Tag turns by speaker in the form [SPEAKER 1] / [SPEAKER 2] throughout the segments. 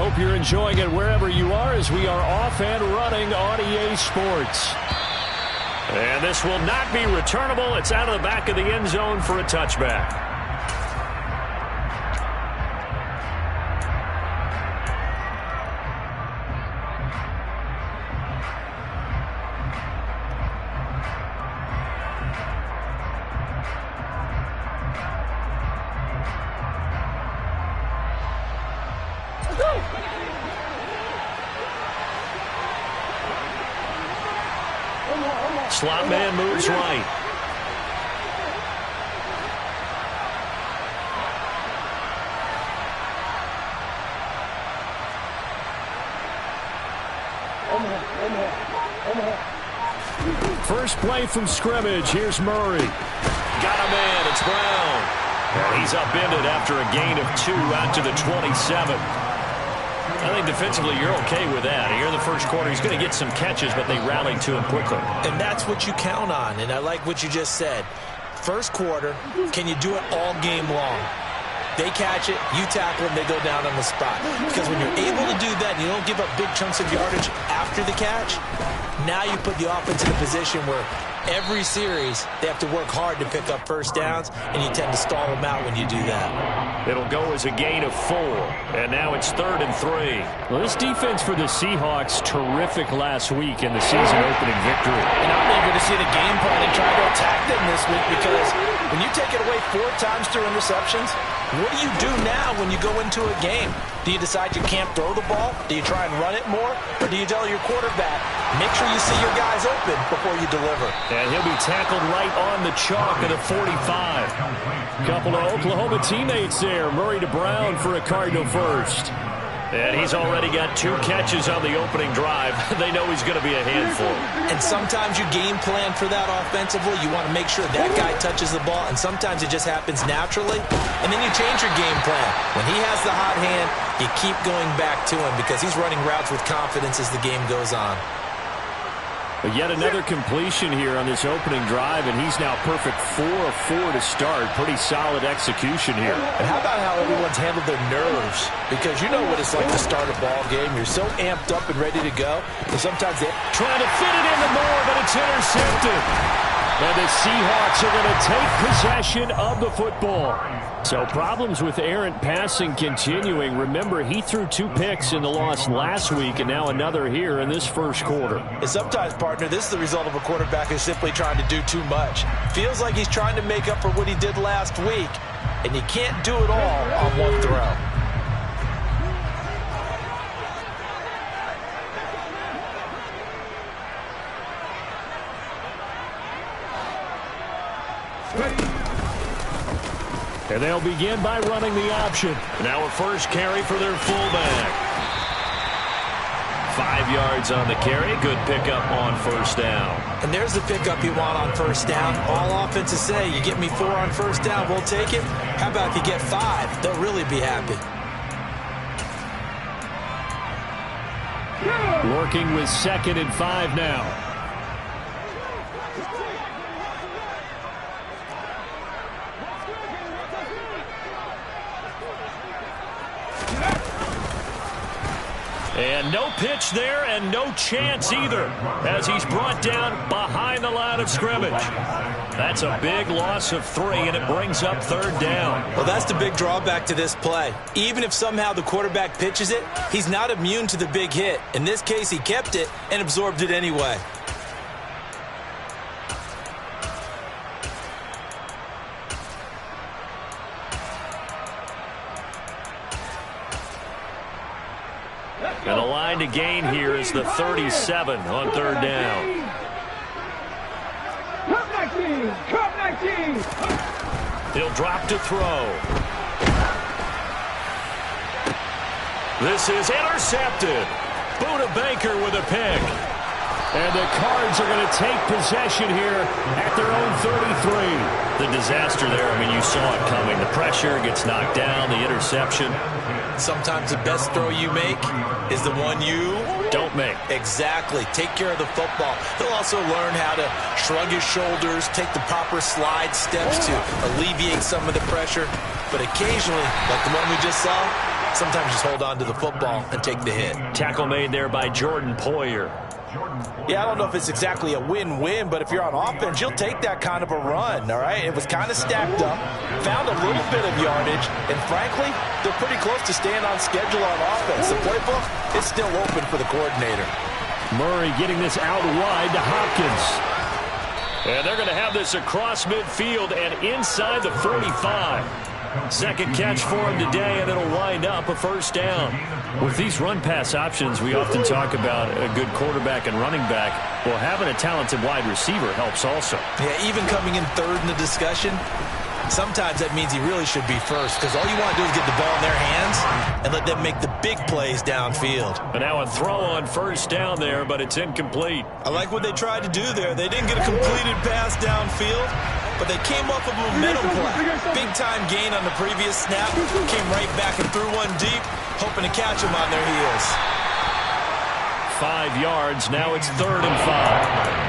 [SPEAKER 1] Hope you're enjoying it wherever you are as we are off and running on EA Sports. And this will not be returnable. It's out of the back of the end zone for a touchback. Slot man moves right. First play from scrimmage. Here's Murray. Got a man. It's Brown. And he's upended after a gain of 2 out to the 27. I think defensively you're okay with that. Here in the first quarter, he's going to get some catches, but they rallied to him quickly.
[SPEAKER 2] And that's what you count on, and I like what you just said. First quarter, can you do it all game long? They catch it, you tackle them, they go down on the spot. Because when you're able to do that and you don't give up big chunks of yardage after the catch, now you put the offense in a position where every series they have to work hard to pick up first downs, and you tend to stall them out when you do that.
[SPEAKER 1] It'll go as a gain of 4, and now it's 3rd and 3. Well, this defense for the Seahawks, terrific last week in the season-opening victory.
[SPEAKER 2] And I'm eager to see the game plan and try to attack them this week, because when you take it away 4 times through interceptions, what do you do now when you go into a game? Do you decide you can't throw the ball? Do you try and run it more? Or do you tell your quarterback, make sure you see your guys open before you deliver?
[SPEAKER 1] And he'll be tackled right on the chalk at the 45. Couple of Oklahoma teammates there. Murray to Brown for a Cardinal first. And he's already got 2 catches on the opening drive. They know he's going to be a handful.
[SPEAKER 2] And sometimes you game plan for that offensively. You want to make sure that guy touches the ball, and sometimes it just happens naturally. And then you change your game plan. When he has the hot hand, you keep going back to him because he's running routes with confidence as the game goes on.
[SPEAKER 1] But yet another completion here on this opening drive, and he's now perfect 4 of 4 to start. Pretty solid execution here.
[SPEAKER 2] And how about how everyone's handled their nerves? Because you know what it's like to start a ball game. You're so amped up and ready to go. And sometimes they're
[SPEAKER 1] trying to fit it into more, but it's intercepted. And the Seahawks are going to take possession of the football. So problems with errant passing continuing. Remember, he threw 2 picks in the loss last week, and now another here in this first quarter.
[SPEAKER 2] And sometimes, partner, this is the result of a quarterback who's simply trying to do too much. Feels like he's trying to make up for what he did last week, and you can't do it all on one throw.
[SPEAKER 1] And they'll begin by running the option. Now a first carry for their fullback. 5 yards on the carry. Good pickup on first down.
[SPEAKER 2] And there's the pickup you want on first down. All offenses say, you get me 4 on first down, we'll take it. How about if you get 5? They'll really be happy.
[SPEAKER 1] Working with 2nd and 5 now. And no pitch there and no chance either as he's brought down behind the line of scrimmage. That's a big loss of 3, and it brings up 3rd down.
[SPEAKER 2] Well, that's the big drawback to this play. Even if somehow the quarterback pitches it, he's not immune to the big hit. In this case, he kept it and absorbed it anyway.
[SPEAKER 1] And the line to gain here is the 37 on 3rd down. He'll drop to throw. This is intercepted. Buda Baker with a pick. And the Cards are going to take possession here at their own 33. The disaster there, I mean, you saw it coming. The pressure gets knocked down, the interception.
[SPEAKER 2] Sometimes the best throw you make is the one you
[SPEAKER 1] don't make.
[SPEAKER 2] Exactly. Take care of the football. He'll also learn how to shrug his shoulders, take the proper slide steps to alleviate some of the pressure. But occasionally, like the one we just saw, sometimes just hold on to the football and take the hit.
[SPEAKER 1] Tackle made there by Jordan Poyer.
[SPEAKER 2] Yeah, I don't know if it's exactly a win-win, but if you're on offense, you'll take that kind of a run, all right? It was kind of stacked up, found a little bit of yardage, and frankly, they're pretty close to staying on schedule on offense. The playbook is still open for the coordinator.
[SPEAKER 1] Murray getting this out wide to Hopkins. And they're going to have this across midfield and inside the 45. Second catch for him today, and it'll wind up a first down. With these run-pass options, we often talk about a good quarterback and running back. Well, having a talented wide receiver helps also.
[SPEAKER 2] Yeah, even coming in third in the discussion, sometimes that means he really should be first, because all you want to do is get the ball in their hands and let them make the big plays downfield.
[SPEAKER 1] And now a throw on first down there, but it's incomplete.
[SPEAKER 2] I like what they tried to do there. They didn't get a completed pass downfield, but they came up with a momentum play. Big-time gain on the previous snap, came right back and threw one deep, hoping to catch them on their heels.
[SPEAKER 1] 5 yards, now it's 3rd and 5.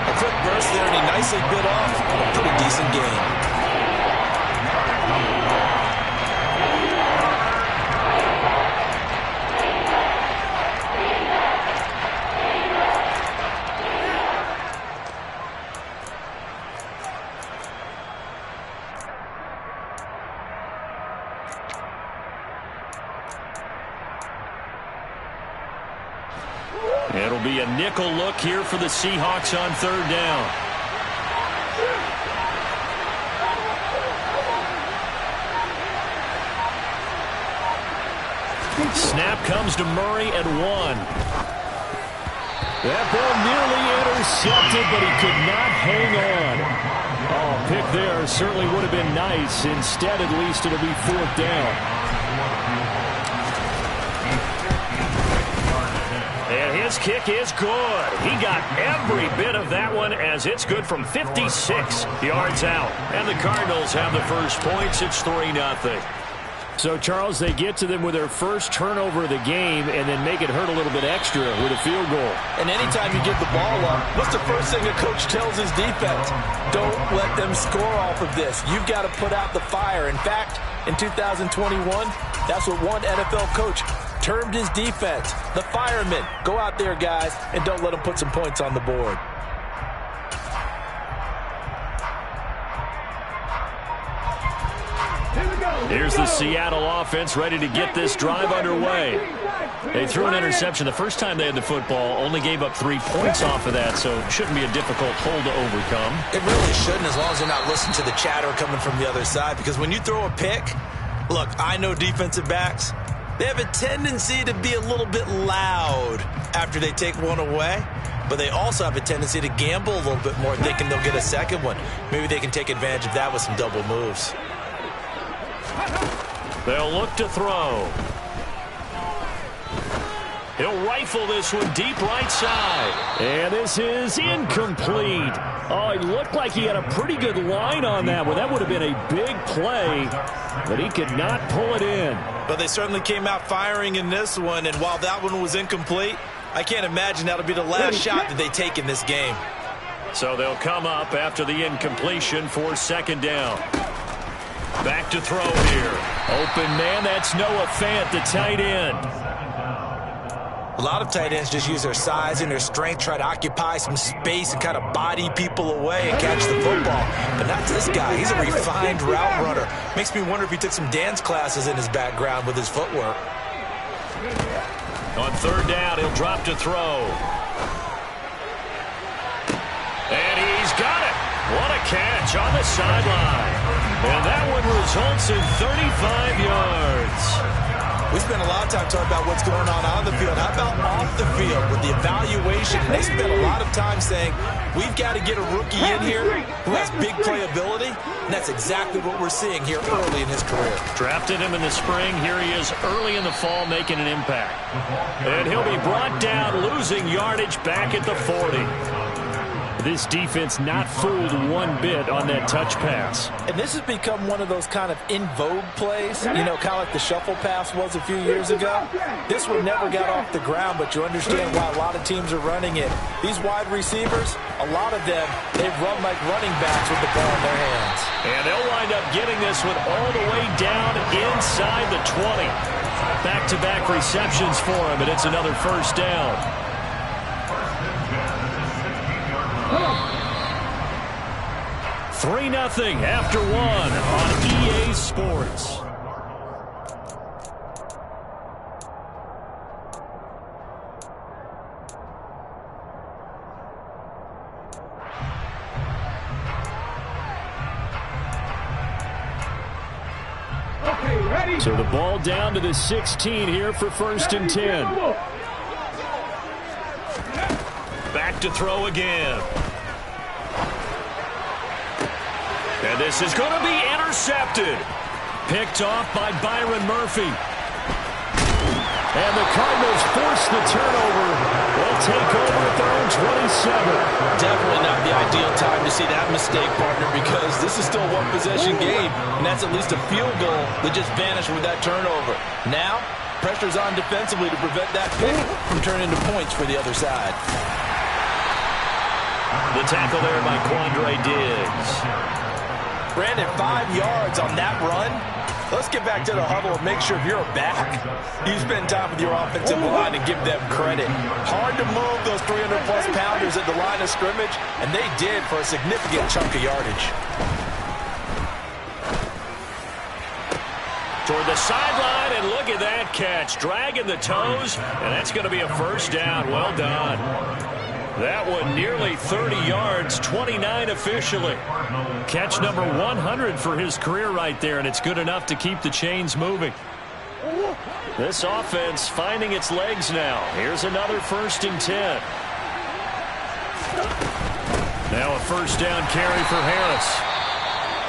[SPEAKER 2] A quick burst there, and he nicely bit off a pretty decent gain.
[SPEAKER 1] It'll be a nickel look here for the Seahawks on 3rd down. Snap comes to Murray at 1. That ball nearly intercepted, but he could not hang on. Oh, pick there certainly would have been nice. Instead, at least it'll be 4th down. And his kick is good. He got every bit of that one as it's good from 56 yards out. And the Cardinals have the first points. It's 3-0. So, Charles, they get to them with their first turnover of the game and then make it hurt a little bit extra with a field goal.
[SPEAKER 2] And anytime you give the ball up, what's the first thing a coach tells his defense? Don't let them score off of this. You've got to put out the fire. In fact, in 2021, that's what one NFL coach termed his defense, the firemen. Go out there, guys, and don't let them put some points on the board.
[SPEAKER 1] Here's the Seattle offense ready to get this drive underway. They threw an interception the first time they had the football, only gave up 3 points off of that, so it shouldn't be a difficult hole to overcome.
[SPEAKER 2] It really shouldn't, as long as you're not listening to the chatter coming from the other side, because when you throw a pick, look, I know defensive backs, they have a tendency to be a little bit loud after they take one away, but they also have a tendency to gamble a little bit more, thinking they'll get a second one. Maybe they can take advantage of that with some double moves.
[SPEAKER 1] They'll look to throw. He'll rifle this one deep right side. And this is incomplete. Oh, it looked like he had a pretty good line on that one. That would have been a big play, but he could not pull it in.
[SPEAKER 2] But they certainly came out firing in this one, and while that one was incomplete, I can't imagine that'll be the last shot that they take in this game.
[SPEAKER 1] So they'll come up after the incompletion for 2nd down. Back to throw here. Open man, that's Noah Fant, the tight end.
[SPEAKER 2] A lot of tight ends just use their size and their strength, try to occupy some space and kind of body people away and catch the football. But not this guy. He's a refined route runner. Makes me wonder if he took some dance classes in his background with his footwork.
[SPEAKER 1] On 3rd down, he'll drop to throw. And he's got it. What a catch on the sideline. And that one results in 35 yards.
[SPEAKER 2] We spent a lot of time talking about what's going on the field. How about off the field with the evaluation? And they spent a lot of time saying, we've got to get a rookie in here who has big playability. And that's exactly what we're seeing here early in his career.
[SPEAKER 1] Drafted him in the spring. Here he is early in the fall making an impact. And he'll be brought down, losing yardage back at the 40. this defense not fooled one bit on that touch pass.
[SPEAKER 2] And this has become one of those kind of in vogue plays, you know, kind of like the shuffle pass was a few years ago. This one never got off the ground, but you understand why a lot of teams are running it. These wide receivers, a lot of them, they run like running backs with the ball in their hands.
[SPEAKER 1] And they'll wind up getting this one all the way down inside the 20. Back-to-back receptions for him, and it's another first down. 3-0 after one on EA Sports. So the ball down to the 16 here for 1st and 10. Back to throw again. And this is going to be intercepted. Picked off by Byron Murphy. And the Cardinals force the turnover. They'll take over at their own 27.
[SPEAKER 2] Definitely not the ideal time to see that mistake, partner, because this is still a one-possession game, and that's at least a field goal that just vanished with that turnover. Now, pressure's on defensively to prevent that pick from turning into points for the other side.
[SPEAKER 1] The tackle there by Quandre Diggs.
[SPEAKER 2] Brandon, 5 yards on that run. Let's get back to the huddle and make sure if you're back, you spend time with your offensive line and give them credit. Hard to move those 300-plus pounders at the line of scrimmage, and they did for a significant chunk of yardage.
[SPEAKER 1] Toward the sideline, and look at that catch. Dragging the toes, and that's going to be a first down. Well done. That one nearly 30 yards, 29 officially. Catch number 100 for his career right there, and it's good enough to keep the chains moving. This offense finding its legs now. Here's another 1st and 10. Now a first down carry for Harris.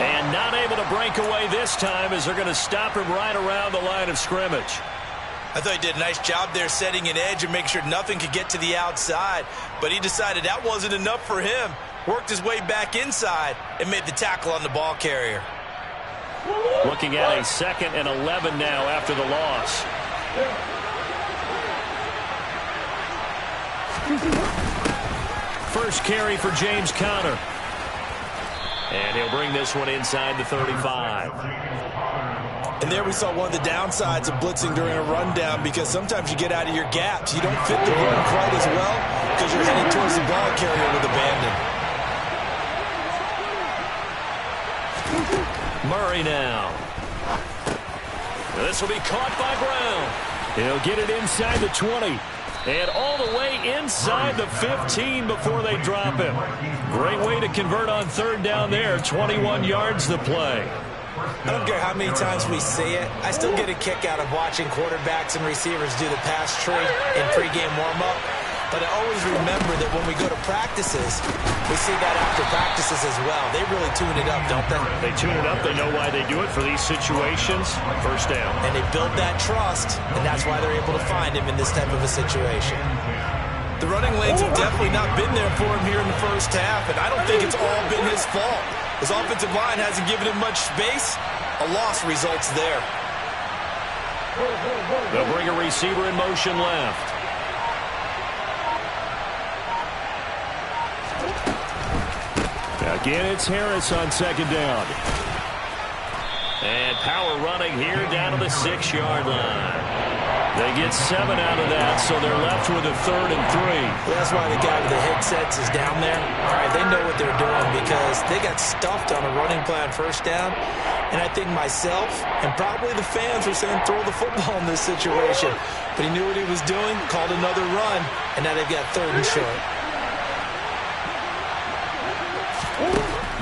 [SPEAKER 1] And not able to break away this time as they're going to stop him right around the line of scrimmage.
[SPEAKER 2] I thought he did a nice job there setting an edge and making sure nothing could get to the outside. But he decided that wasn't enough for him. Worked his way back inside and made the tackle on the ball carrier.
[SPEAKER 1] Looking at a 2nd and 11 now after the loss. First carry for James Conner. And he'll bring this one inside the 35.
[SPEAKER 2] And there we saw one of the downsides of blitzing during a rundown, because sometimes you get out of your gaps. You don't fit the run quite as well because you're heading towards the ball carrier with abandon.
[SPEAKER 1] Murray now. This will be caught by Brown. He'll get it inside the 20. And all the way inside the 15 before they drop him. Great way to convert on 3rd down there. 21 yards the play.
[SPEAKER 2] I don't care how many times we see it. I still get a kick out of watching quarterbacks and receivers do the pass tree in pregame warm-up. But I always remember that when we go to practices, we see that after practices as well. They really tune it up, don't they?
[SPEAKER 1] They tune it up. They know why they do it for these situations. First down.
[SPEAKER 2] And they build that trust, and that's why they're able to find him in this type of a situation. The running lanes have definitely not been there for him here in the first half, and I don't think it's all been his fault. His offensive line hasn't given him much space. A loss results there.
[SPEAKER 1] They'll bring a receiver in motion left. Again, it's Harris on 2nd down. And power running here down to the 6-yard line. They get 7 out of that, so they're left with a 3rd and 3.
[SPEAKER 2] Well, that's why the guy with the headsets is down there. All right, they know what they're doing because they got stuffed on a running play on 1st down. And I think myself and probably the fans were saying throw the football in this situation. But he knew what he was doing, called another run, and now they've got 3rd and short.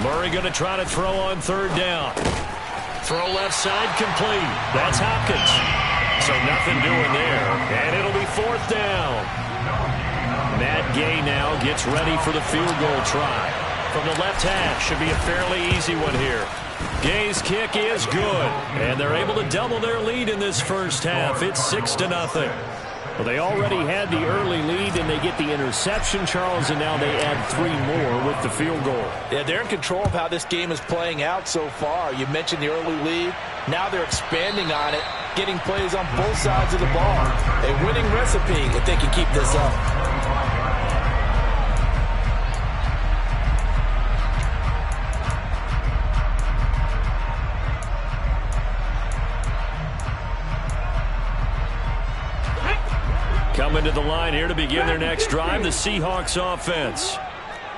[SPEAKER 1] Murray going to try to throw on 3rd down. Throw left side complete. That's Hopkins. So nothing doing there. And it'll be 4th down. Matt Gay now gets ready for the field goal try. From the left half, should be a fairly easy one here. Gay's kick is good. And they're able to double their lead in this first half. It's 6-0. Well, they already had the early lead, and they get the interception, Charles, and now they add 3 more with the field goal.
[SPEAKER 2] Yeah, they're in control of how this game is playing out so far. You mentioned the early lead. Now they're expanding on it, getting plays on both sides of the ball. A winning recipe if they can keep this up.
[SPEAKER 1] Coming to the line here to begin their next drive, the Seahawks offense.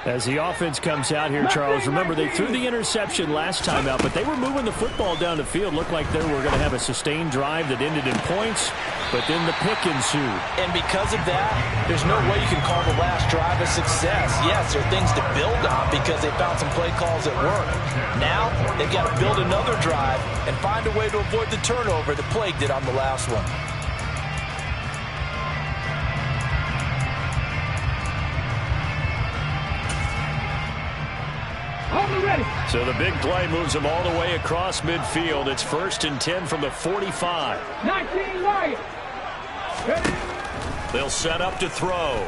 [SPEAKER 1] As the offense comes out here, Charles, remember they threw the interception last time out, but they were moving the football down the field. Looked like they were going to have a sustained drive that ended in points, but then the pick ensued.
[SPEAKER 2] And because of that, there's no way you can call the last drive a success. Yes, there are things to build on because they found some play calls that work. Now they've got to build another drive and find a way to avoid the turnover that plagued it on the last one.
[SPEAKER 1] So the big play moves them all the way across midfield. It's 1st and 10 from the 45.
[SPEAKER 3] 19 right.
[SPEAKER 1] They'll set up to throw.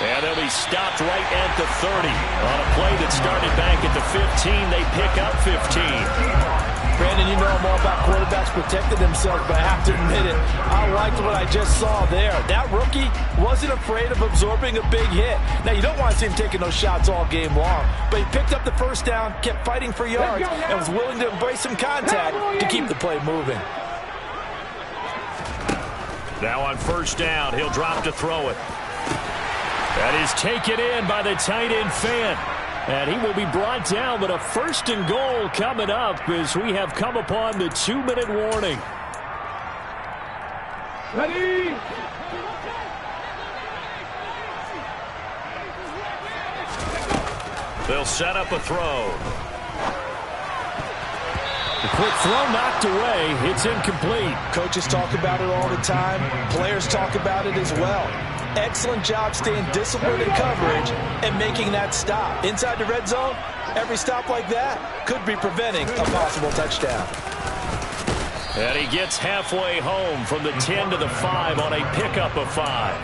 [SPEAKER 1] And they'll be stopped right at the 30. On a play that started back at the 15, they pick up 15.
[SPEAKER 2] Brandon, you know I'm all about quarterbacks protecting themselves, but I have to admit it, I liked what I just saw there. That rookie wasn't afraid of absorbing a big hit. Now, you don't want to see him taking those shots all game long, but he picked up the first down, kept fighting for yards, and was willing to embrace some contact to keep the play moving.
[SPEAKER 1] Now on 1st down, he'll drop to throw it. That is taken in by the tight end Fant. And he will be brought down, but a 1st and goal coming up as we have come upon the 2-minute warning.
[SPEAKER 3] Ready?
[SPEAKER 1] They'll set up a throw. The quick throw knocked away. It's incomplete.
[SPEAKER 2] Coaches talk about it all the time. Players talk about it as well. Excellent job staying disciplined in coverage and making that stop. Inside the red zone, every stop like that could be preventing a possible touchdown.
[SPEAKER 1] And he gets halfway home from the 10 to the 5 on a pickup of 5.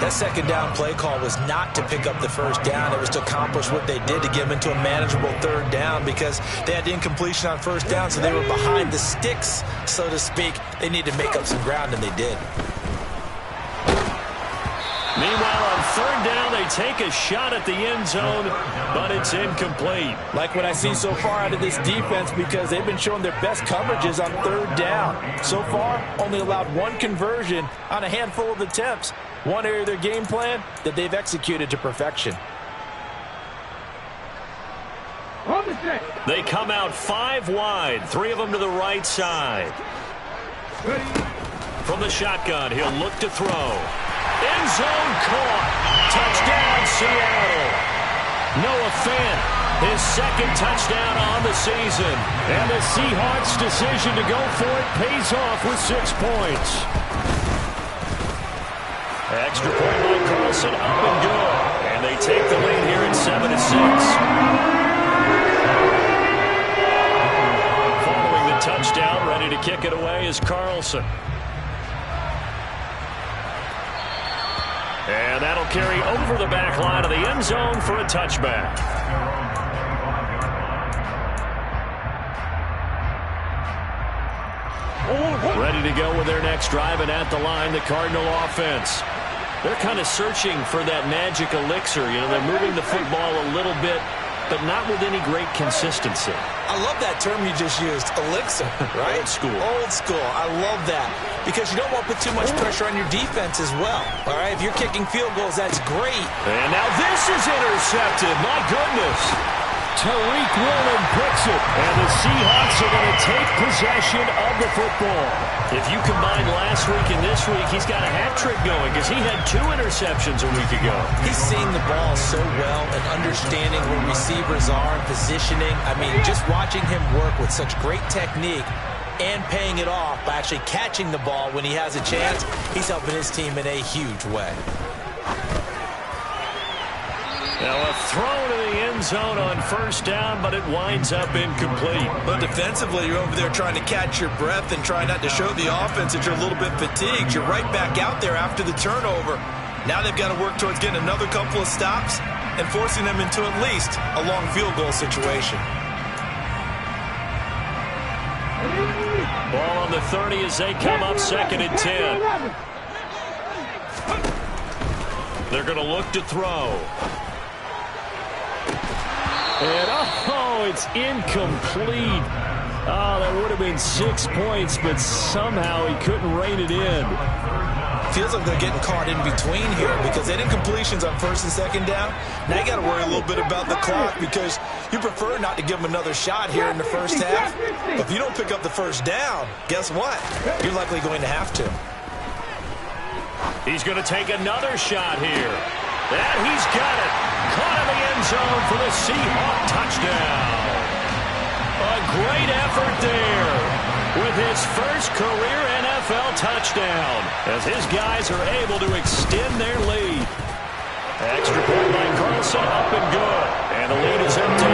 [SPEAKER 2] That 2nd down play call was not to pick up the 1st down. It was to accomplish what they did to get them into a manageable 3rd down because they had the incompletion on 1st down, so they were behind the sticks, so to speak. They needed to make up some ground, and they did.
[SPEAKER 1] Meanwhile, on 3rd down, they take a shot at the end zone, but it's incomplete.
[SPEAKER 2] Like what I see so far out of this defense because they've been showing their best coverages on 3rd down. So far, only allowed 1 conversion on a handful of attempts. One area of their game plan that they've executed to perfection.
[SPEAKER 1] They come out 5 wide, 3 of them to the right side. From the shotgun, he'll look to throw. End zone caught. Touchdown, Seattle. Noah Fant, his 2nd touchdown on the season. And the Seahawks' decision to go for it pays off with 6 points. Extra point by Carlson, up and good. And they take the lead here at 7-6. Following the touchdown, ready to kick it away is Carlson. And that'll carry over the back line of the end zone for a touchback. Ready to go with their next drive, and at the line, the Cardinal offense. They're kind of searching for that magic elixir. You know, they're moving the football a little bit, but not with any great consistency.
[SPEAKER 2] I love that term you just used, elixir, right?
[SPEAKER 1] Old school.
[SPEAKER 2] Old school. I love that because you don't want to put too much pressure on your defense as well. All right, if you're kicking field goals, that's great.
[SPEAKER 1] And now this is intercepted. My goodness. Tariq Woolen picks it, and the Seahawks are going to take possession of the football. If you combine last week and this week, he's got a hat trick going because he had 2 interceptions a week ago.
[SPEAKER 2] He's seeing the ball so well and understanding where receivers are and positioning. I mean, just watching him work with such great technique and paying it off by actually catching the ball when he has a chance, he's helping his team in a huge way.
[SPEAKER 1] Now a throw to the end zone on first down, but it winds up incomplete.
[SPEAKER 2] But defensively, you're over there trying to catch your breath and try not to show the offense that you're a little bit fatigued. You're right back out there after the turnover. Now they've got to work towards getting another couple of stops and forcing them into at least a long field goal situation.
[SPEAKER 1] Ball on the 30 as they come up 2nd and 10. They're going to look to throw. And, it's incomplete. Oh, that would have been 6 points, but somehow he couldn't rein it in.
[SPEAKER 2] Feels like they're getting caught in between here because they did completions on 1st and 2nd down. Now you got to worry a little bit about the clock because you prefer not to give them another shot here in the first half. But if you don't pick up the first down, guess what? You're likely going to have to.
[SPEAKER 1] He's going to take another shot here. And he's got it. Caught in the end zone for the Seahawk touchdown. A great effort there with his first career NFL touchdown as his guys are able to extend their lead. Extra point by Carlson, up and good. And the lead is up to 8.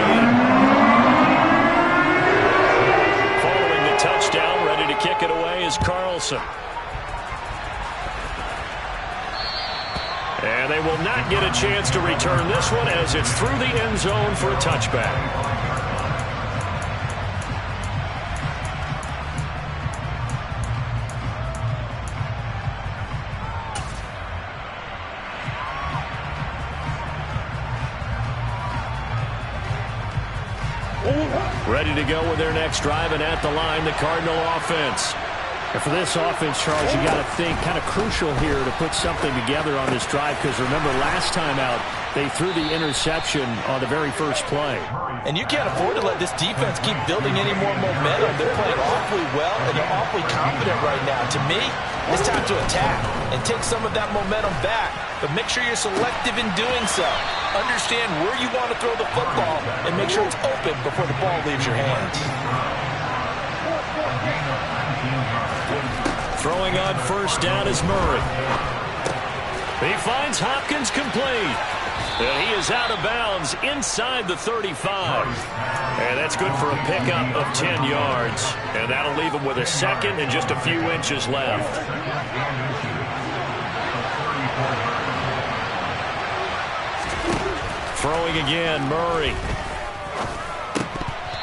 [SPEAKER 1] Following the touchdown, ready to kick it away is Carlson. And they will not get a chance to return this one as it's through the end zone for a touchback. Ready to go with their next drive, and at the line, the Cardinal offense.
[SPEAKER 4] And for this offense, Charles, you got to think kind of crucial here to put something together on this drive because remember last time out, they threw the interception on the very first play.
[SPEAKER 2] And you can't afford to let this defense keep building any more momentum. They're playing awfully well, and they're awfully confident right now. To me, it's time to attack and take some of that momentum back. But make sure you're selective in doing so. Understand where you want to throw the football and make sure it's open before the ball leaves your hands.
[SPEAKER 1] Throwing on first down is Murray. He finds Hopkins complete. And he is out of bounds inside the 35. And that's good for a pickup of 10 yards. And that'll leave him with a second and just a few inches left. Throwing again, Murray.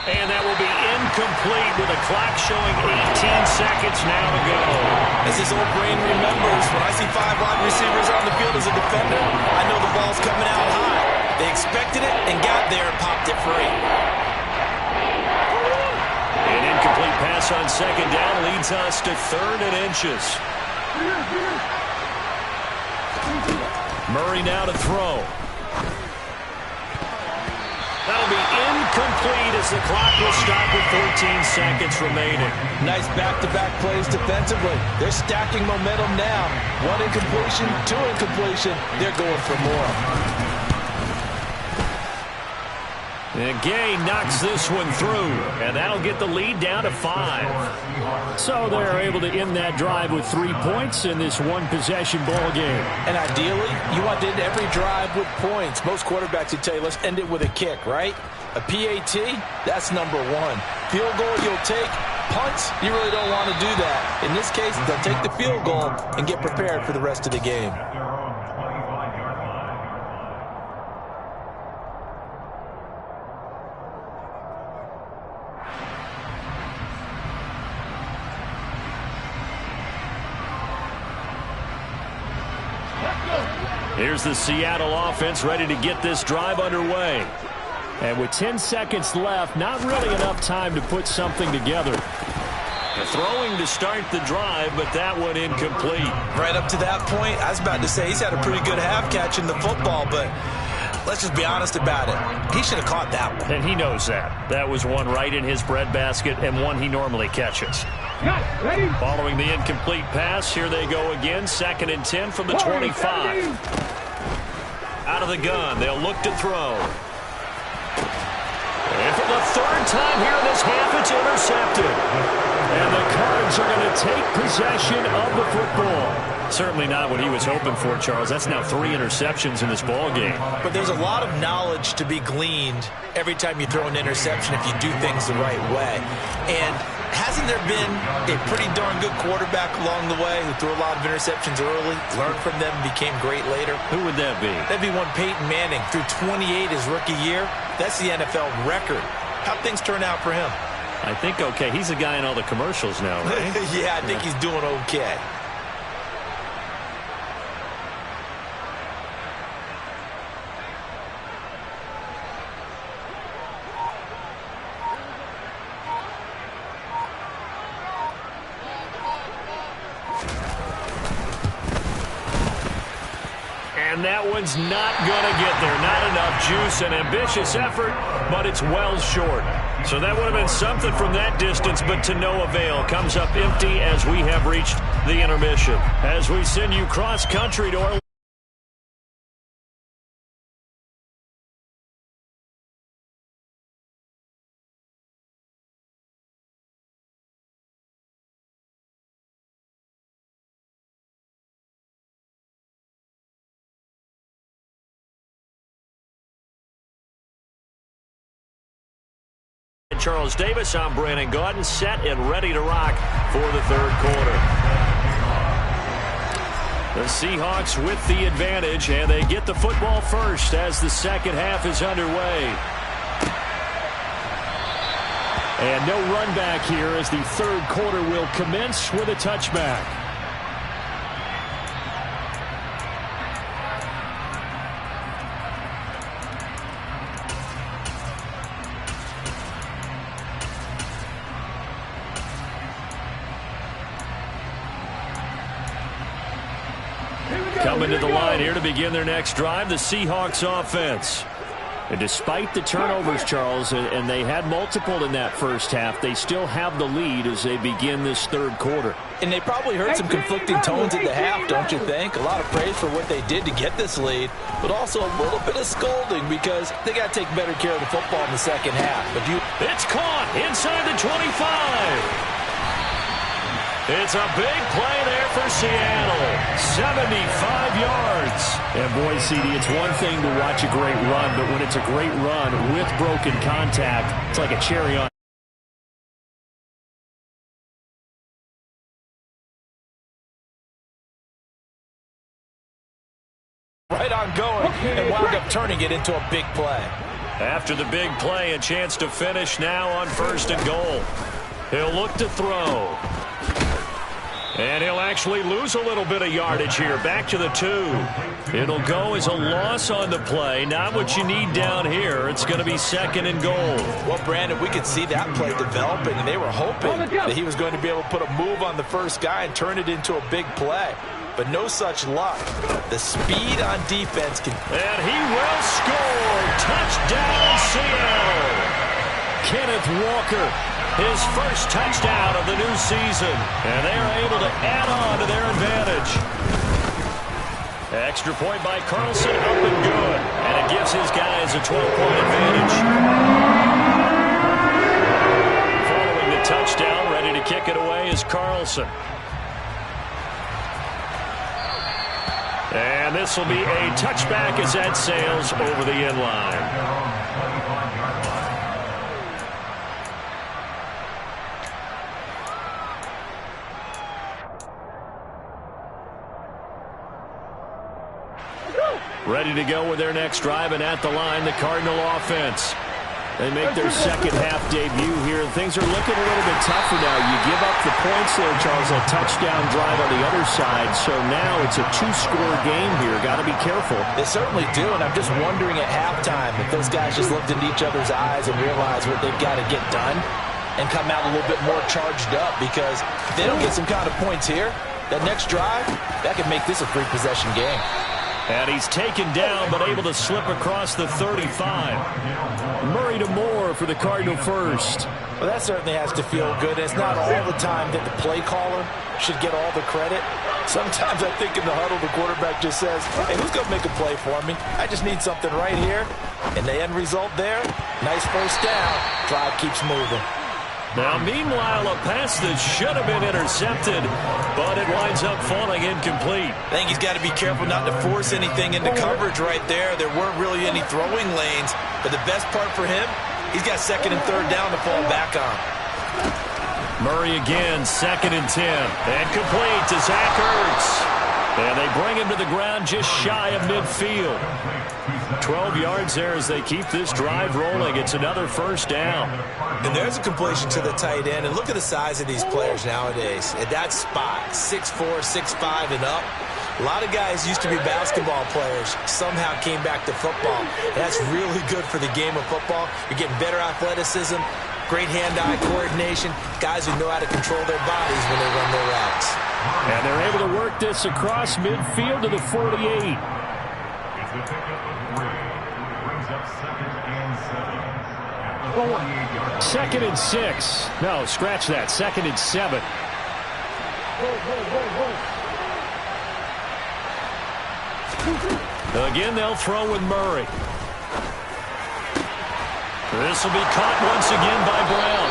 [SPEAKER 1] And that will be incomplete with a clock showing 18 seconds now to go.
[SPEAKER 2] As his old brain remembers, when I see 5 wide receivers on the field as a defender, I know the ball's coming out high. They expected it and got there and popped it free.
[SPEAKER 1] An incomplete pass on second down leads us to 3rd and inches. Murray now to throw. That'll be incomplete as the clock will stop with 14 seconds remaining.
[SPEAKER 2] Nice back-to-back plays defensively. They're stacking momentum now. 1 incompletion, 2 incompletion. They're going for more.
[SPEAKER 1] And Gay knocks this one through, and that'll get the lead down to 5.
[SPEAKER 4] So they're able to end that drive with 3 points in this one-possession ball game.
[SPEAKER 2] And ideally, you want to end every drive with points. Most quarterbacks would tell you, let's end it with a kick, right? A PAT, that's number 1. Field goal you'll take. Punts, you really don't want to do that. In this case, they'll take the field goal and get prepared for the rest of the game.
[SPEAKER 1] Here's the Seattle offense ready to get this drive underway.
[SPEAKER 4] And with 10 seconds left, not really enough time to put something together.
[SPEAKER 1] Throwing to start the drive, but that one incomplete.
[SPEAKER 2] Right up to that point, I was about to say he's had a pretty good half catching the football, but let's just be honest about it. He should have caught that one.
[SPEAKER 1] And he knows that. That was one right in his breadbasket and one he normally catches. Following the incomplete pass, here they go again. 2nd and 10 from the 25. Out of the gun, they'll look to throw. And for the 3rd time here in this half, it's intercepted. And the Cards are going to take possession of the football.
[SPEAKER 4] Certainly not what he was hoping for, Charles. That's now 3 interceptions in this ball game.
[SPEAKER 2] But there's a lot of knowledge to be gleaned every time you throw an interception if you do things the right way. And hasn't there been a pretty darn good quarterback along the way who threw a lot of interceptions early, learned from them, became great later?
[SPEAKER 4] Who would that be?
[SPEAKER 2] That'd be one Peyton Manning. Threw 28 his rookie year. That's the NFL record. How'd things turn out for him?
[SPEAKER 4] I think okay. He's a guy in all the commercials now, right?
[SPEAKER 2] Yeah, I think he's doing okay.
[SPEAKER 1] And that one's not going to get there. Not enough juice. An ambitious effort, but it's well short. So that would have been something from that distance, but to no avail. Comes up empty as we have reached the intermission. As we send you cross-country to our... Charles Davis, I'm Brandon Gaudin, set and ready to rock for the third quarter. The Seahawks with the advantage, and they get the football first as the second half is underway.
[SPEAKER 4] And no run back here as the third quarter will commence with a touchback. Coming to the line here to begin their next drive, the Seahawks offense. And despite the turnovers, Charles, and they had multiple in that first half, they still have the lead as they begin this third quarter.
[SPEAKER 2] And they probably heard some conflicting tones at the half, don't you think? A lot of praise for what they did to get this lead, but also a little bit of scolding because they got to take better care of the football in the second half. But
[SPEAKER 1] it's caught inside the 25. It's a big play there for Seattle. 75 yards.
[SPEAKER 4] And boy, CD, it's one thing to watch a great run, but when it's a great run with broken contact, it's like a cherry on.
[SPEAKER 2] Right on going and wound up turning it into a big play.
[SPEAKER 1] After the big play, a chance to finish now on 1st and goal. He'll look to throw. And he'll actually lose a little bit of yardage here. Back to the 2. It'll go as a loss on the play. Not what you need down here. It's going to be 2nd and goal.
[SPEAKER 2] Well, Brandon, we could see that play developing, and they were hoping that he was going to be able to put a move on the first guy and turn it into a big play. But no such luck. The speed on defense can...
[SPEAKER 1] And he will score. Touchdown, Seattle. Kenneth Walker. His first touchdown of the new season. And they are able to add on to their advantage. Extra point by Carlson, up and good. And it gives his guys a 12-point advantage. Following the touchdown, ready to kick it away is Carlson. And this will be a touchback as that sails over the end line. Ready to go with their next drive, and at the line, the Cardinal offense. They make their second half debut here, and things are looking a little bit tougher now. You give up the points there, Charles, a touchdown drive on the other side, so now it's a 2-score game here. Got to be careful.
[SPEAKER 2] They certainly do, and I'm just wondering at halftime if those guys just looked into each other's eyes and realized what they've got to get done and come out a little bit more charged up, because if they don't get some kind of points here, that next drive, that could make this a 3-possession game.
[SPEAKER 1] And he's taken down, but able to slip across the 35.
[SPEAKER 4] Murray to Moore for the Cardinal first.
[SPEAKER 2] Well, that certainly has to feel good. It's not all the time that the play caller should get all the credit. Sometimes I think in the huddle, the quarterback just says, hey, who's going to make a play for me? I just need something right here. And the end result there, nice first down. Drive keeps moving.
[SPEAKER 1] Now, meanwhile, a pass that should have been intercepted, but it winds up falling incomplete.
[SPEAKER 2] I think he's got to be careful not to force anything into coverage right there. There weren't really any throwing lanes, but the best part for him, he's got second and third down to fall back on.
[SPEAKER 1] Murray again, 2nd and 10. And complete to Zach Ertz. And they bring him to the ground just shy of midfield. 12 yards there as they keep this drive rolling. It's another first down.
[SPEAKER 2] And there's a completion to the tight end. And look at the size of these players nowadays. At that spot, 6'4", 6'5", and up. A lot of guys used to be basketball players, somehow came back to football. And that's really good for the game of football. You're getting better athleticism, great hand-eye coordination, guys who know how to control their bodies when they run their routes.
[SPEAKER 1] And they're able to work this across midfield to the 48. Second and 6. No, scratch that. 2nd and 7. Again, they'll throw with Murray. This will be caught once again by Brown.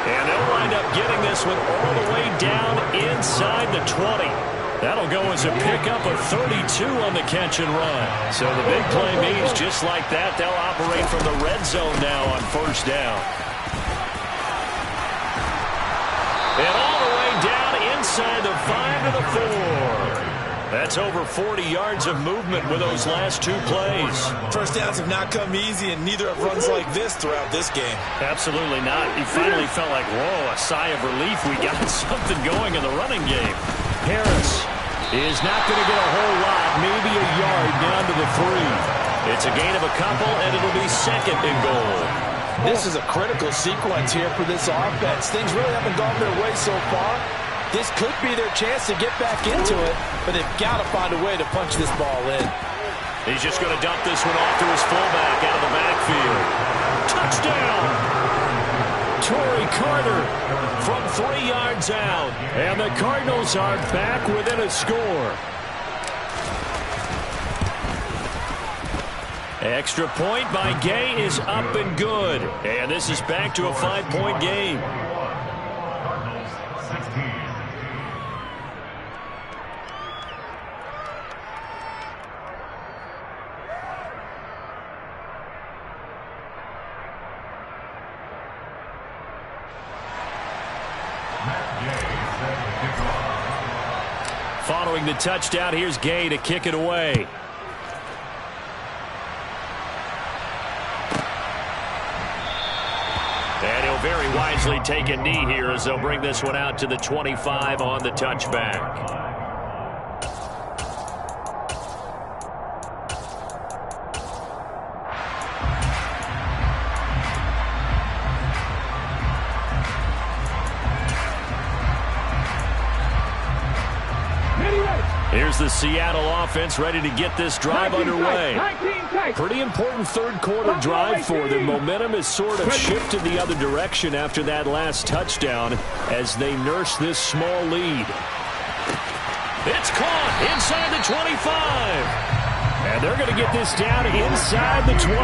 [SPEAKER 1] And they'll wind up getting this one all the way down inside the 20. That'll go as a pickup of 32 on the catch and run. So the big play means just like that, they'll operate from the red zone now on first down. And all the way down inside the 5 to the 4. That's over 40 yards of movement with those last 2 plays.
[SPEAKER 2] First downs have not come easy, and neither have runs like this throughout this game.
[SPEAKER 1] Absolutely not. He finally felt like, whoa, a sigh of relief. We got something going in the running game. Harris is not going to get a whole lot, maybe a yard down to the 3. It's a gain of a couple, and it'll be 2nd and goal.
[SPEAKER 2] This is a critical sequence here for this offense. Things really haven't gone their way so far. This could be their chance to get back into it, but they've got to find a way to punch this ball in.
[SPEAKER 1] He's just going to dump this one off to his fullback out of the backfield. Touchdown! Torrey Carter from 3 yards out. And the Cardinals are back within a score. Extra point by Gay is up and good. And this is back to a 5-point game. Following the touchdown, here's Gay to kick it away. And he'll very wisely take a knee here as they'll bring this one out to the 25 on the touchback. Here's the Seattle offense ready to get this drive underway. Pretty important third quarter drive for them. Momentum has sort of shifted the other direction after that last touchdown as they nurse this small lead. It's caught inside the 25. And they're going to get this down inside the 20.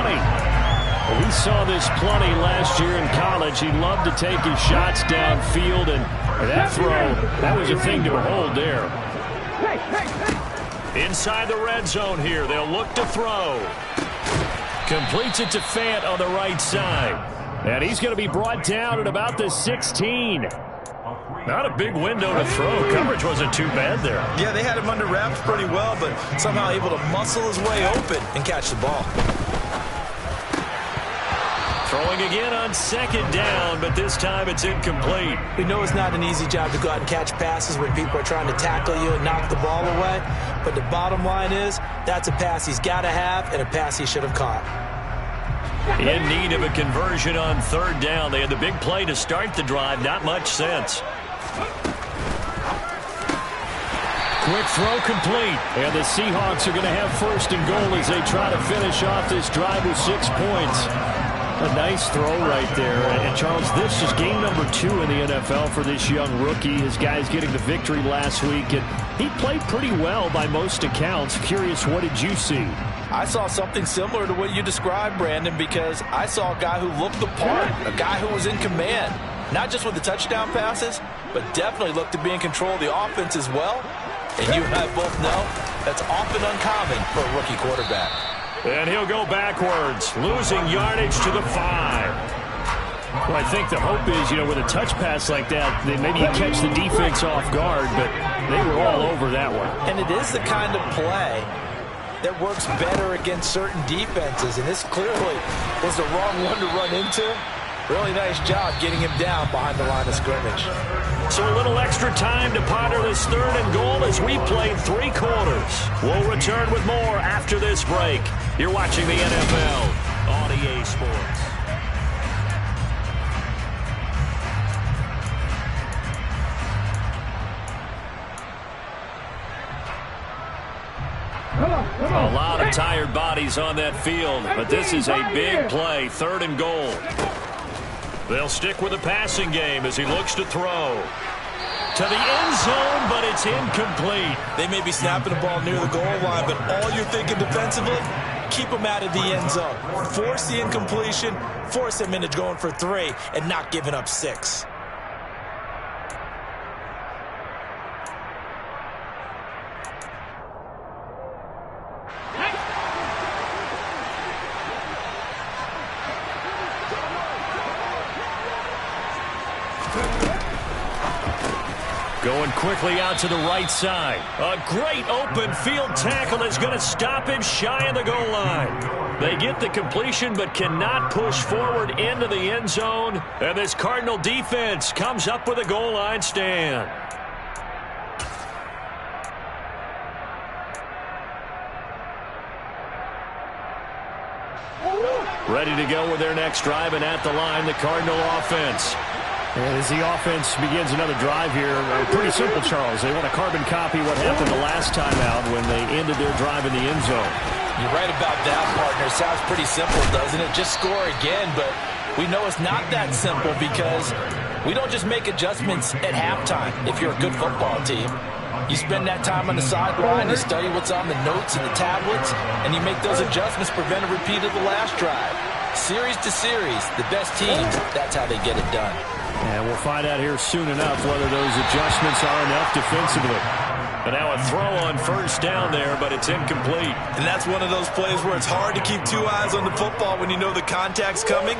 [SPEAKER 1] We saw this plenty last year in college. He loved to take his shots downfield, and that throw, that was a thing to behold there. Inside the red zone here, they'll look to throw. Completes it to Fant on the right side. And he's going to be brought down at about the 16. Not a big window to throw. Coverage wasn't too bad there.
[SPEAKER 2] Yeah, they had him under wraps pretty well, but somehow able to muscle his way open and catch the ball.
[SPEAKER 1] Throwing again on second down, but this time it's incomplete.
[SPEAKER 2] We know it's not an easy job to go out and catch passes when people are trying to tackle you and knock the ball away. But the bottom line is, that's a pass he's got to have and a pass he should have caught.
[SPEAKER 1] In need of a conversion on third down. They had the big play to start the drive. Not much sense. Quick throw complete. And the Seahawks are going to have first and goal as they try to finish off this drive with 6 points. A nice throw right there. And Charles, this is game number 2 in the NFL for this young rookie. His guys getting the victory last week, and he played pretty well by most accounts. Curious, what did you see?
[SPEAKER 2] I saw something similar to what you described, Brandon, because I saw a guy who looked the part, a guy who was in command. not just with the touchdown passes, but definitely looked to be in control of the offense as well. And you and I both know that's often uncommon for a rookie quarterback.
[SPEAKER 1] And he'll go backwards, losing yardage to the 5.
[SPEAKER 4] Well, I think the hope is, with a touch pass like that, maybe you catch the defense off guard, but they were all over that one.
[SPEAKER 2] And it is the kind of play that works better against certain defenses, and this clearly was the wrong one to run into. Really nice job getting him down behind the line of scrimmage.
[SPEAKER 1] So a little extra time to ponder this 3rd and goal as we played 3 quarters. We'll return with more after this break. You're watching the NFL on EA Sports. A lot of tired bodies on that field, but this is a big play, 3rd and goal. They'll stick with the passing game as he looks to throw. To the end zone, but it's incomplete.
[SPEAKER 2] They may be snapping the ball near the goal line, but all you're thinking defensively, keep them out of the end zone. Force the incompletion, force them into going for 3, and not giving up 6.
[SPEAKER 1] Going quickly out to the right side. A great open field tackle is going to stop him shy of the goal line. They get the completion but cannot push forward into the end zone. And this Cardinal defense comes up with a goal line stand. Ready to go with their next drive, and at the line, the Cardinal offense.
[SPEAKER 4] And as the offense begins another drive here, pretty simple, Charles. They want to carbon copy what happened the last time out when they ended their drive in the end zone.
[SPEAKER 2] You're right about that, partner. Sounds pretty simple, doesn't it? Just score again, but we know it's not that simple because we don't just make adjustments at halftime if you're a good football team. You spend that time on the sideline, you study what's on the notes and the tablets, and you make those adjustments, prevent a repeat of the last drive. Series to series, the best teams, that's how they get it done.
[SPEAKER 4] And we'll find out here soon enough whether those adjustments are enough defensively.
[SPEAKER 1] But now a throw on 1st down there, but it's incomplete.
[SPEAKER 2] And that's one of those plays where it's hard to keep 2 eyes on the football when you know the contact's coming,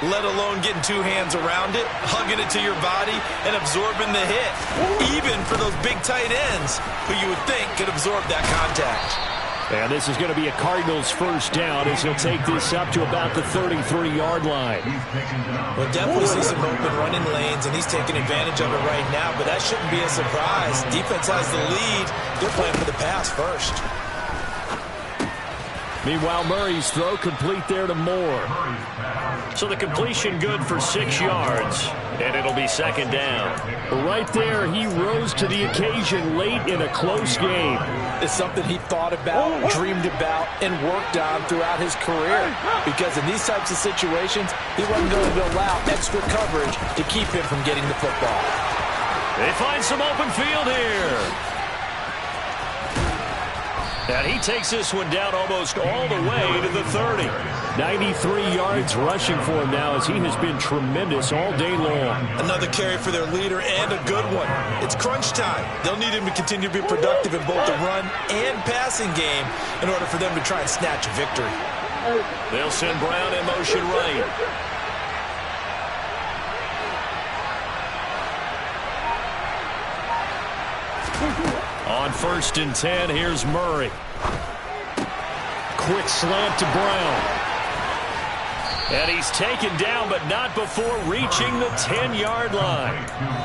[SPEAKER 2] let alone getting 2 hands around it, hugging it to your body, and absorbing the hit. Even for those big tight ends who you would think could absorb that contact.
[SPEAKER 4] And this is going to be a Cardinals 1st down as he'll take this up to about the 33-yard line.
[SPEAKER 2] We'll definitely see some open running lanes, and he's taking advantage of it right now, but that shouldn't be a surprise. Defense has the lead. They're playing for the pass first.
[SPEAKER 4] Meanwhile, Murray's throw complete there to Moore.
[SPEAKER 1] So the completion good for 6 yards, and it'll be 2nd down.
[SPEAKER 4] Right there, he rose to the occasion late in a close game.
[SPEAKER 2] It's something he thought about, dreamed about, and worked on throughout his career. Because in these types of situations, he wasn't going to allow extra coverage to keep him from getting the football.
[SPEAKER 1] They find some open field here. And he takes this one down almost all the way to the 30.
[SPEAKER 4] 93 yards rushing for him now as he has been tremendous all day long.
[SPEAKER 2] Another carry for their leader and a good one. It's crunch time. They'll need him to continue to be productive in both the run and passing game in order for them to try and snatch a victory.
[SPEAKER 1] They'll send Brown in motion right. On 1st and 10, here's Murray. Quick slant to Brown. And he's taken down, but not before reaching the 10-yard line.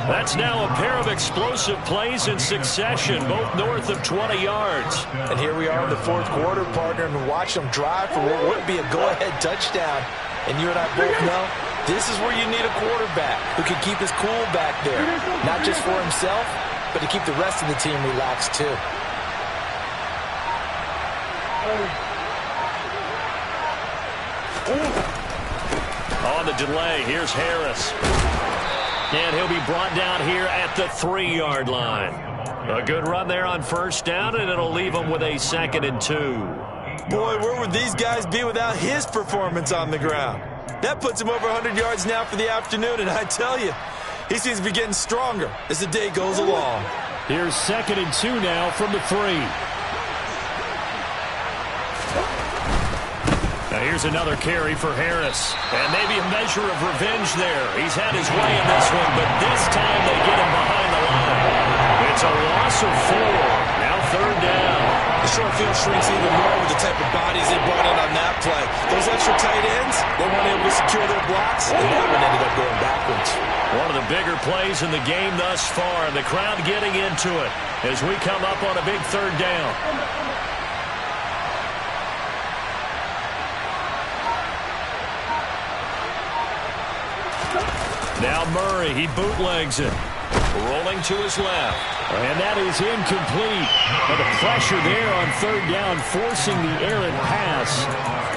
[SPEAKER 1] That's now a pair of explosive plays in succession, both north of 20 yards.
[SPEAKER 2] And here we are in the 4th quarter, partner, and watch them drive for what would be a go-ahead touchdown. And you and I both know this is where you need a quarterback who can keep his cool back there, not just for himself, but to keep the rest of the team relaxed too.
[SPEAKER 1] On the delay, here's Harris. And he'll be brought down here at the 3-yard line. A good run there on 1st down, and it'll leave them with a 2nd and 2.
[SPEAKER 2] Boy, where would these guys be without his performance on the ground? That puts him over 100 yards now for the afternoon, and I tell you, he seems to be getting stronger as the day goes along.
[SPEAKER 4] Here's 2nd and 2 now from the 3. Now here's another carry for Harris. And maybe a measure of revenge there. He's had his way in this one, but this time they get him behind the line. It's a loss of 4. Now 3rd down.
[SPEAKER 2] The short field shrinks even more with the type of bodies they brought in on that play. Those extra tight ends, they weren't able to secure their blocks, and that one ended up going backwards.
[SPEAKER 1] One of the bigger plays in the game thus far, and the crowd getting into it as we come up on a big 3rd down. Now Murray, he bootlegs it. Rolling to his left.
[SPEAKER 4] And that is incomplete. And the pressure there on 3rd down, forcing the errant pass.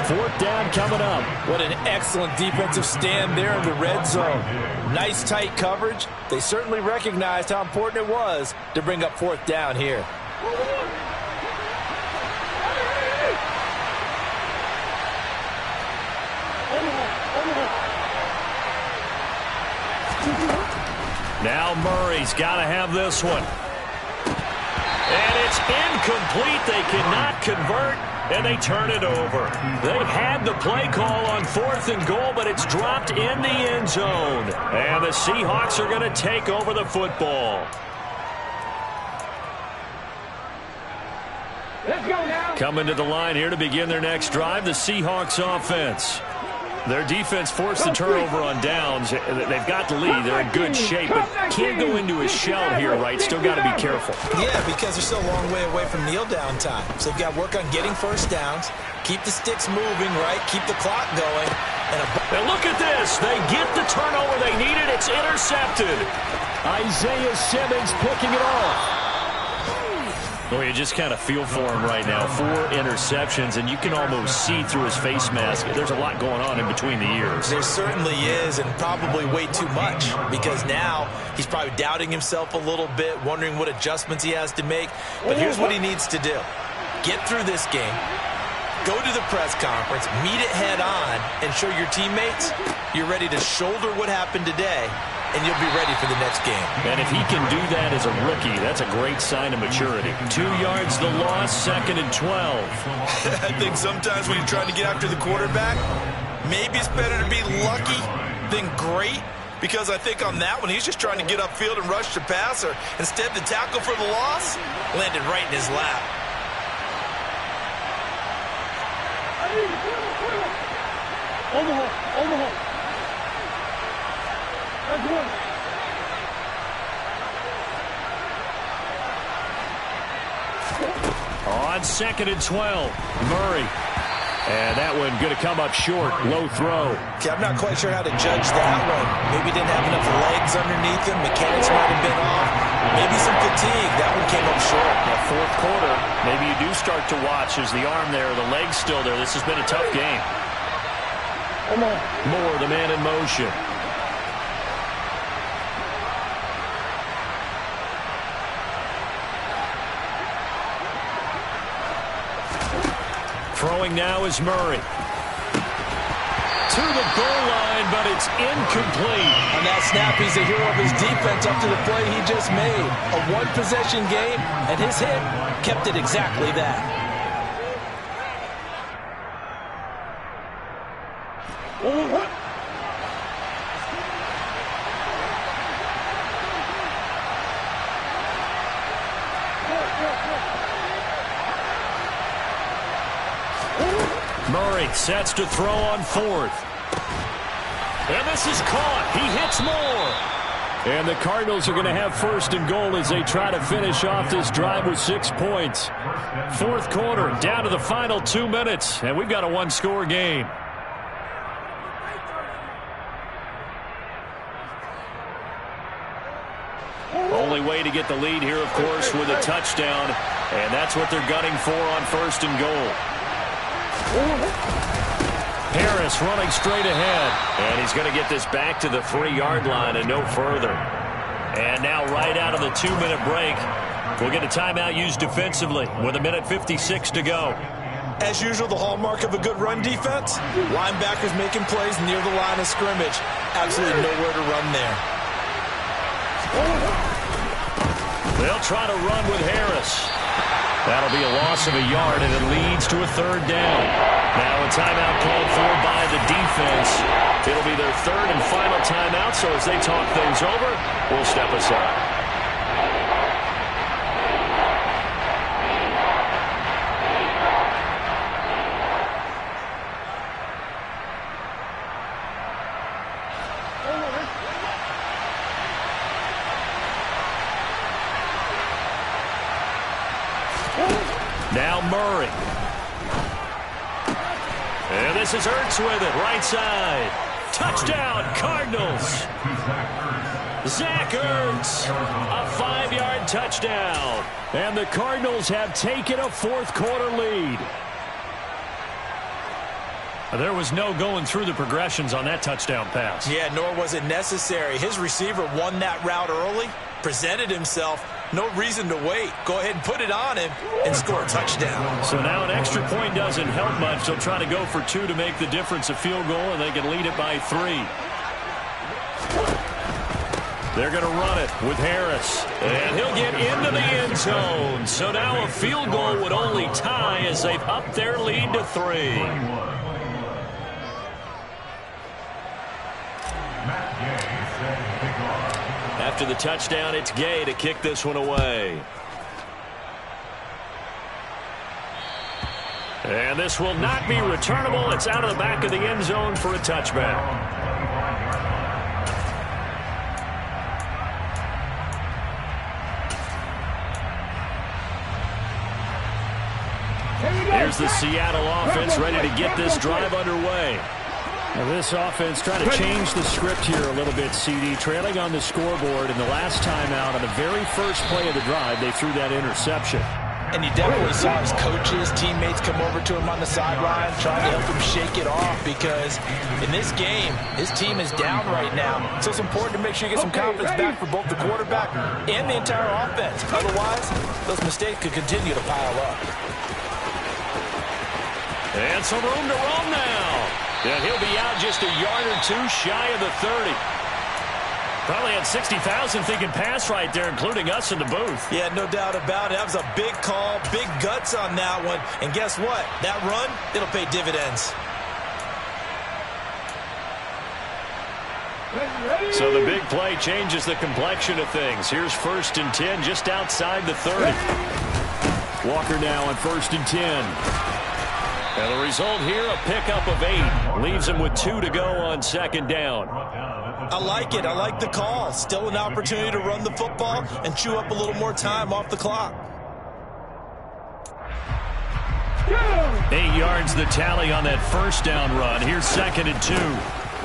[SPEAKER 4] 4th down coming up.
[SPEAKER 2] What an excellent defensive stand there in the red zone. Nice tight coverage. They certainly recognized how important it was to bring up 4th down here.
[SPEAKER 1] Now Murray's got to have this one. And it's incomplete. They cannot convert, and they turn it over. They had the play call on 4th and goal, but it's dropped in the end zone. And the Seahawks are going to take over the football.
[SPEAKER 3] Let's go now.
[SPEAKER 1] Coming to the line here to begin their next drive, the Seahawks offense. Their defense forced the turnover on downs. They've got the lead. They're in good shape, but can't go into a shell here, right? Still got to be careful.
[SPEAKER 2] Yeah, because they're still a long way away from kneel down time. So they've got to work on getting 1st downs, keep the sticks moving, right? Keep the clock going.
[SPEAKER 1] And look at this. They get the turnover they needed. It's intercepted.
[SPEAKER 4] Isaiah Simmons picking it off.
[SPEAKER 1] Well, you just kind of feel for him right now. 4 interceptions, and you can almost see through his face mask. There's a lot going on in between the ears.
[SPEAKER 2] There certainly is, and probably way too much, because now he's probably doubting himself a little bit, wondering what adjustments he has to make. But here's what he needs to do. Get through this game, go to the press conference, meet it head on, and show your teammates you're ready to shoulder what happened today, and you'll be ready for the next game.
[SPEAKER 1] And if he can do that as a rookie, that's a great sign of maturity. 2 yards the loss, 2nd and 12.
[SPEAKER 2] I think sometimes when you're trying to get after the quarterback, maybe it's better to be lucky than great, because I think on that one, he's just trying to get upfield and rush the passer. Instead, the tackle for the loss landed right in his lap.
[SPEAKER 3] Overhaul. Let's go.
[SPEAKER 1] On 2nd and 12, Murray. And that one going to come up short. Low throw.
[SPEAKER 2] Okay, I'm not quite sure how to judge that one. Maybe didn't have enough legs underneath him. Mechanics might have been off. Maybe some fatigue. That one came up short.
[SPEAKER 1] Now, 4th quarter, maybe you do start to watch as the arm there, the leg's still there. This has been a tough game. Moore, the man in motion. Throwing now is Murray. To the goal line, but it's incomplete.
[SPEAKER 2] On that snap, he's the hero of his defense up to the play he just made. A one-possession game, and his hit kept it exactly that.
[SPEAKER 1] Murray sets to throw on 4th. And this is caught. He hits Moore.
[SPEAKER 4] And the Cardinals are going to have 1st and goal as they try to finish off this drive with 6 points.
[SPEAKER 1] 4th quarter, down to the final 2 minutes, and we've got a 1-score game. Only way to get the lead here, of course, with a touchdown, and that's what they're gunning for on 1st and goal. Harris running straight ahead, and he's going to get this back to the 3-yard line and no further. And now right out of the 2-minute break, we'll get a timeout used defensively with 1:56 to go.
[SPEAKER 2] As usual, the hallmark of a good run defense, linebackers making plays near the line of scrimmage. Absolutely nowhere to run there.
[SPEAKER 1] They'll try to run with Harris. That'll be a loss of a yard, and it leads to a third down. Now a timeout called for by the defense. It'll be their third and final timeout, so as they talk things over, we'll step aside. Now Murray. And this is Ertz with it, right side. Touchdown, Cardinals. Zach Ertz, a 5-yard touchdown. And the Cardinals have taken a fourth-quarter lead. There was no going through the progressions on that touchdown pass.
[SPEAKER 2] Yeah, nor was it necessary. His receiver won that route early, presented himself. No reason to wait. Go ahead and put it on him and score a touchdown.
[SPEAKER 1] So now an extra point doesn't help much. They'll try to go for 2 to make the difference a field goal, and they can lead it by 3. They're going to run it with Harris. And he'll get into the end zone. So now a field goal would only tie as they've upped their lead to 3. After the touchdown, it's Gay to kick this one away. And this will not be returnable. It's out of the back of the end zone for a touchback. Here's the Seattle offense ready to get this drive underway.
[SPEAKER 4] Now this offense trying to change the script here a little bit, CD. Trailing on the scoreboard in the last timeout on the very first play of the drive, they threw that interception.
[SPEAKER 2] And you definitely saw his coaches, teammates come over to him on the sideline, trying to help him shake it off because in this game, his team is down right now. So it's important to make sure you get some confidence back for both the quarterback and the entire offense. Otherwise, those mistakes could continue to pile up.
[SPEAKER 1] And some room to roam now. And he'll be out just a yard or 2 shy of the 30. Probably had 60,000 thinking pass right there, including us in the booth.
[SPEAKER 2] Yeah, no doubt about it. That was a big call, big guts on that one. And guess what? That run, it'll pay dividends.
[SPEAKER 1] So the big play changes the complexion of things. Here's 1st and 10 just outside the 30. Walker now on 1st and 10. And the result here, a pickup of 8. Leaves him with 2 to go on 2nd down.
[SPEAKER 2] I like it. I like the call. Still an opportunity to run the football and chew up a little more time off the clock.
[SPEAKER 1] 8 yards the tally on that 1st down run. Here's 2nd and 2.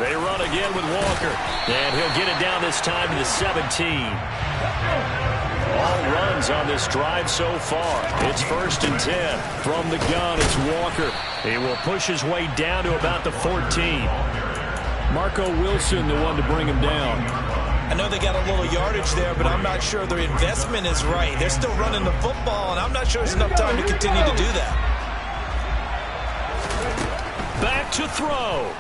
[SPEAKER 1] They run again with Walker. And he'll get it down this time to the 17. All runs on this drive so far. It's 1st and 10. From the gun, it's Walker. He will push his way down to about the 14. Marco Wilson, the one to bring him down.
[SPEAKER 2] I know they got a little yardage there, but I'm not sure their investment is right. They're still running the football, and I'm not sure there's enough time to continue to do that.
[SPEAKER 1] Back to throw.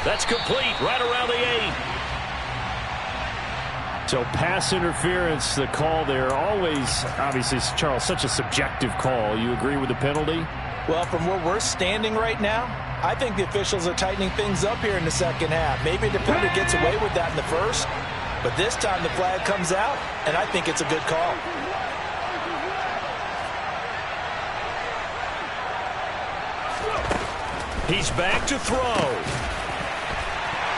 [SPEAKER 1] That's complete right around the 8.
[SPEAKER 4] So pass interference, the call there, always, obviously, Charles, such a subjective call. You agree with the penalty?
[SPEAKER 2] Well, from where we're standing right now, I think the officials are tightening things up here in the second half. Maybe a defender gets away with that in the first, but this time the flag comes out, and I think it's a good call.
[SPEAKER 1] He's back to throw.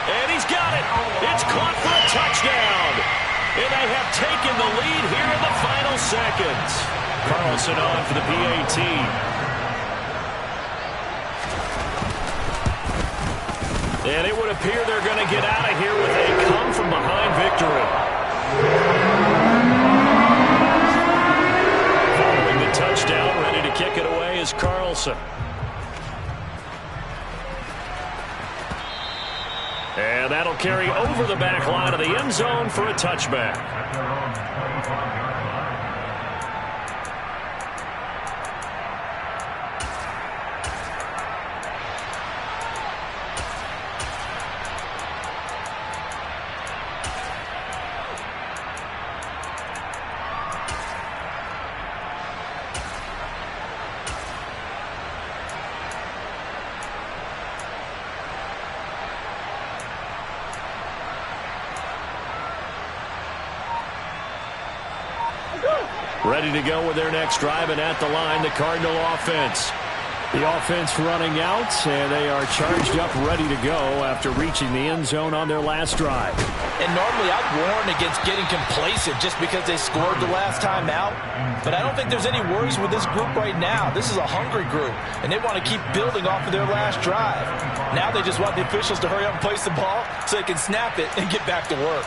[SPEAKER 1] And he's got it. It's caught for a touchdown. And they have taken the lead here in the final seconds. Carlson on for the PAT. And it would appear they're going to get out of here with a come-from-behind victory. Following the touchdown, ready to kick it away is Carlson. And that'll carry over the back line of the end zone for a touchback. Ready to go with their next drive, and at the line, the Cardinal offense. The offense running out, and they are charged up, ready to go after reaching the end zone on their last drive.
[SPEAKER 2] And normally I'd warn against getting complacent just because they scored the last time out. But I don't think there's any worries with this group right now. This is a hungry group, and they want to keep building off of their last drive. Now they just want the officials to hurry up and place the ball so they can snap it and get back to work.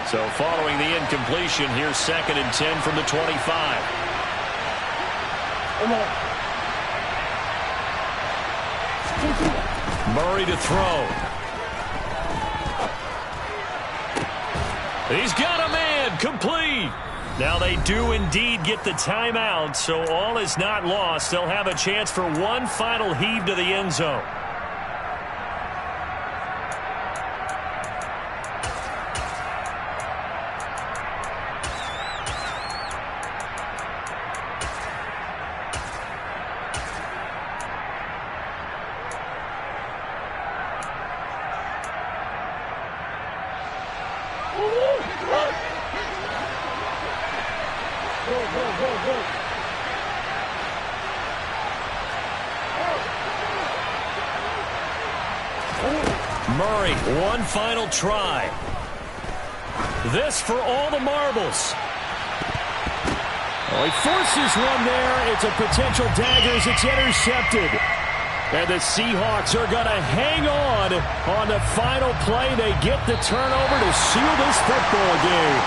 [SPEAKER 1] So following the incompletion, here's 2nd and 10 from the 25. Murray to throw. He's got a man, complete. Now they do indeed get the timeout, so all is not lost. They'll have a chance for one final heave to the end zone. Murray, one final try. This for all the marbles. Oh, he forces one there. It's a potential dagger as it's intercepted. And the Seahawks are going to hang on the final play. They get the turnover to seal this football game.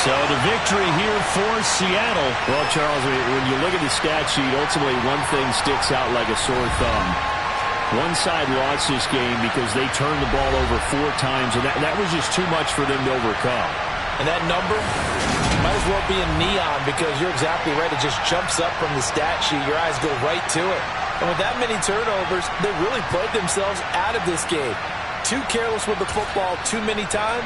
[SPEAKER 1] So the victory here for Seattle.
[SPEAKER 4] Well, Charles, when you look at the stat sheet, ultimately one thing sticks out like a sore thumb. One side lost this game because they turned the ball over 4 times, and that was just too much for them to overcome.
[SPEAKER 2] And that number might as well be in neon because you're exactly right. It just jumps up from the stat sheet. Your eyes go right to it. And with that many turnovers, they really played themselves out of this game. Too careless with the football too many times.